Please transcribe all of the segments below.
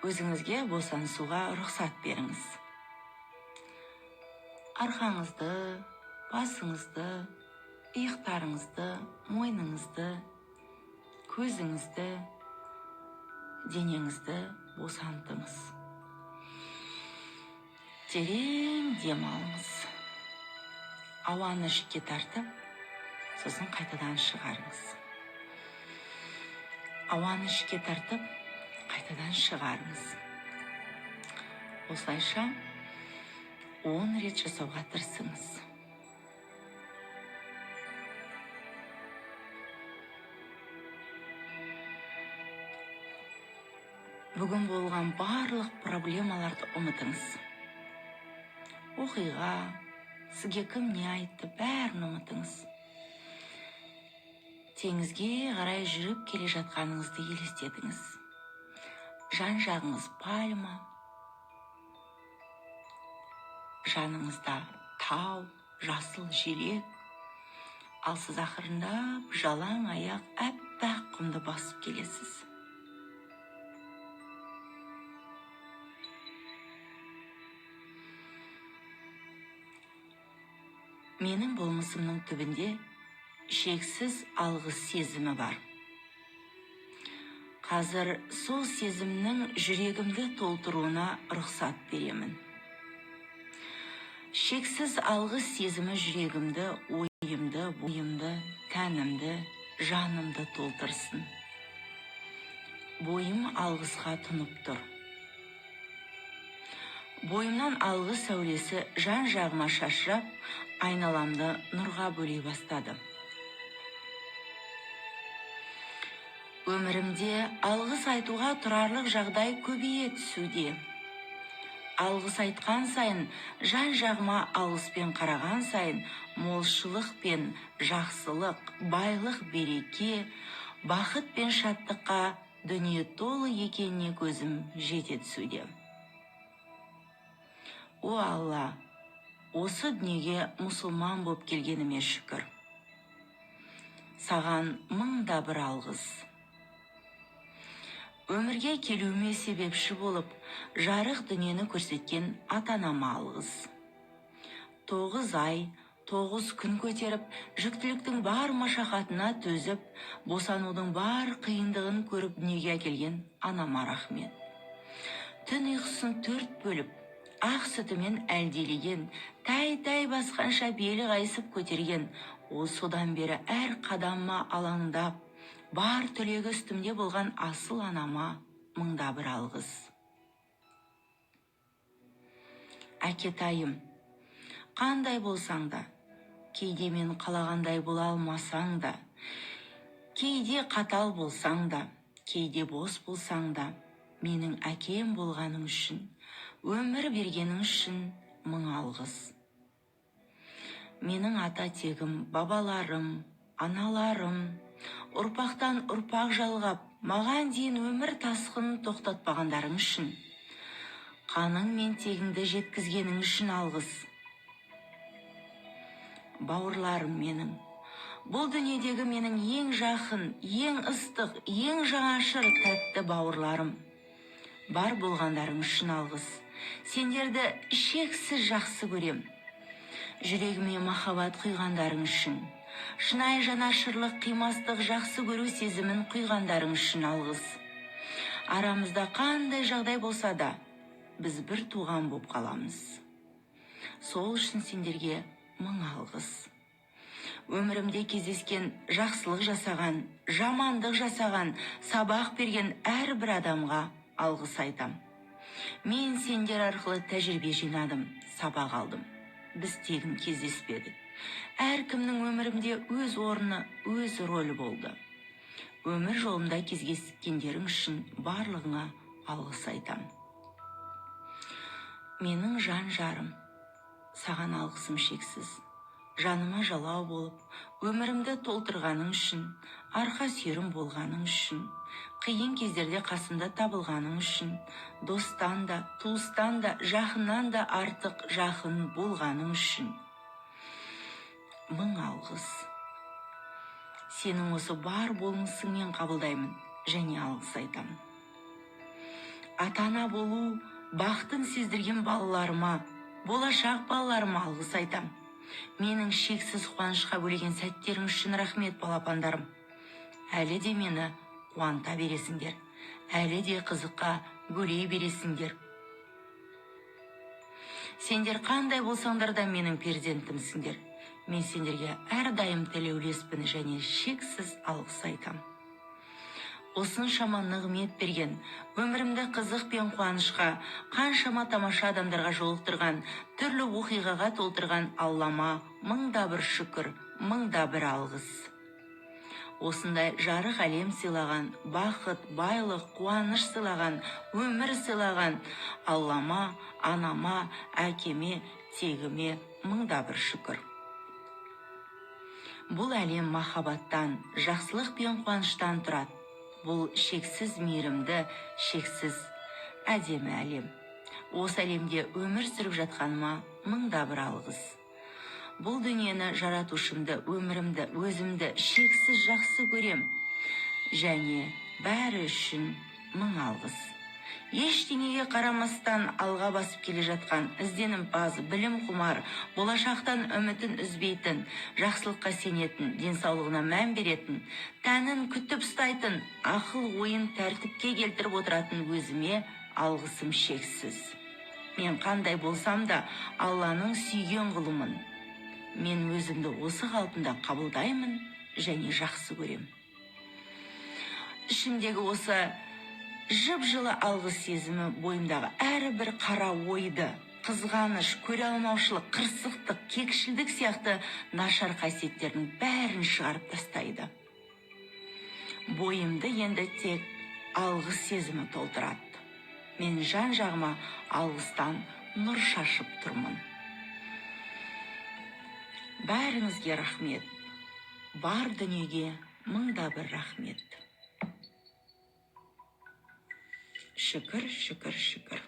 өзіңізге босаңсуға рұқсат беріңіз. Арқаңызды, басыңызды, иықтарыңызды, мойныңызды, көзіңізді, денеңізді босантыңыз. Терең дем алыңыз. Ауаны ішке тартып, сосын қайтадан шығарыңыз. Ауаны ішке тартып, қайтадан шығарыңыз. Осылайша 10 рет жасауға тырысыңыз. Бүгін болған барлық проблемаларды ұмытыңыз. Оқиға, сізге кім не айтты, бәрін ұмытыңыз. Теңізге қарай жүріп келе жатқаныңызды елестетіңіз. Жан-жағыңыз пальма, жаныңызда тау, жасыл желек, ал сіз ақырындап жалаң аяқ әппақ құмды басып келесіз. Менің болмысымның түбінде шексіз алғыс сезімі бар. Қазір сол сезімнің жүрегімді толтыруына рұқсат беремін. Шексіз алғыс сезімі жүрегімді, ойымды, бойымды, тәнімді, жанымды толтырсын. Бойым алғысқа тұнып тұр. Бойымнан алғыс сәулесі жан-жағыма шашырап, айналамды нұрға бөлей бастады. Өмірімде алғыс айтуға тұрарлық жағдай көбейе түсуде. Алғыс айтқан сайын, жан-жағыма алғыспен қараған сайын, молшылық пен жақсылық, байлық, береке, бақыт пен шаттыққа дүние толы екеніне көзім жете түсуде. О Алла, осы дүниеге мұсылман боп келгеніме шүкір. Саған мыңда бір алғыс. Өмірге келуіме себепші болып, жарық дүниені көрсеткен ата-анама алғыс. 9 ай, 9 күн көтеріп, жүктіліктің бар машақатына төзіп, босанудың бар қиындығын көріп дүниеге әкелген анама рахмет. Түн ұйқысын 4 бөліп, ақ сүтімен әлдилеген, тай-тай басқанша белі қайысып көтерген, содан бері әр қадамыма алаңдап, бар түлегі үстімде болған асыл анама мыңда бір алғыс. Әкетайым, қандай болсаң да, кейде мен қалағандай бола алмасаң да, кейде қатал болсаң да, кейде бос болсаң да, менің әкем болғаның үшін, өмір бергенің үшін мың алғыс. Менің ата тегім, бабаларым, аналарым, ұрпақтан ұрпақ жалғап, маған дейін өмір тасқынын тоқтатпағандарың үшін, қаның мен тегіңді жеткізгенің үшін алғыс. Бауырларым менің, бұл дүниедегі менің ең жақын, ең ыстық, ең жаңашыр тәтті бауырларым. Бар болғандарың үшін алғыс. Сендерді шексіз жақсы көрем. Жүрегіме махаббат құйғандарың үшін, шынайы жанашырлық, қимастық, жақсы көру сезімін құйғандарың үшін алғыс. Арамызда қандай жағдай болса да, біз бір туған боп қаламыз. Сол үшін сендерге мың алғыс. Өмірімде кездескен, жақсылық жасаған, жамандық жасаған, сабақ берген әрбір адамға алғыс айтам. Мен сендер арқылы тәжірибе жинадым, сабақ алдым. Біз тегін кездеспедік. Әркімнің өмірімде өз орны, өз рөлі болды. Өмір жолымда кездескендерің үшін барлығыңа алғыс айтам. Менің жан жарым, саған алғысым шексіз. Жаныма жалау болып, өмірімді толтырғаның үшін, арқа сүйерім болғаның үшін, қиын кездерде қасымда табылғаның үшін, достан да, туыстан да, жақыннан да артық жақын болғаның үшін. Мың алғыс. Сенің осы бар болмысыңмен қабылдаймын және алғыс айтамын. ата-ана болу бақытын сездірген балаларыма, болашақ балаларыма алғыс айтам. Менің шексіз қуанышқа бөлеген сәттерің үшін рахмет, балапандарым. Әлі де мені қуанта бересіңдер. Әлі де қызыққа бөлей бересіңдер. Сендер қандай болсаңдар да менің перзентімсіңдер. Мен сендерге әрдайым тілеулеспін және шексіз алғыс айтам. Осыншама нығмет берген, өмірімді қызық пен қуанышқа, қаншама тамаша адамдарға жолықтырған, түрлі оқиғаға толтырған Аллама мыңда бір шүкір, мыңда бір алғыс. Осындай жарық әлем сыйлаған, бақыт, байлық, қуаныш сыйлаған, өмір сыйлаған Аллама, анама, әкеме, тегіме мыңда бір шүкір. Бұл әлем махаббаттан, жақсылық пен қуаныштан тұрады. Бұл шексіз мейірімді, шексіз әдемі әлем. Осы әлемде өмір сүріп жатқаныма мыңда бір алғыс. Бұл дүниені жаратушымды, өмірімді, өзімді шексіз жақсы көрем. Және бәрі үшін мың алғыс. Ештеңеге қарамастан алға басып келе жатқан, ізденімпаз, білім құмар, болашақтан үмітін үзбейтін, жақсылыққа сенетін, денсаулығына мән беретін, тәнін күтіп ұстайтын, ақыл ойын тәртіпке келтіріп отыратын өзіме алғысым шексіз. Мен қандай болсам да Алланың сүйген құлымын. Мен өзімді осы қалпында қабылдаймын және жақсы көрем. Ішімдегі осы жып-жылы алғыс сезімі бойымдағы әрбір қара ойды, қызғаныш, көре алмаушылық, қырсықтық, кекшілдік сияқты нашар қасиеттердің бәрін шығарып тастайды. Бойымды енді тек алғыс сезімі толтырады. Мен жан-жағыма алғыстан нұр шашып тұрмын. Бәріңізге рахмет. Бар дүниеге мыңда бір рахмет. Шүкір, шүкір, шүкір.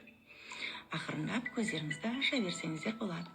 Ақырындап көздеріңізді аша берсеңіздер болады.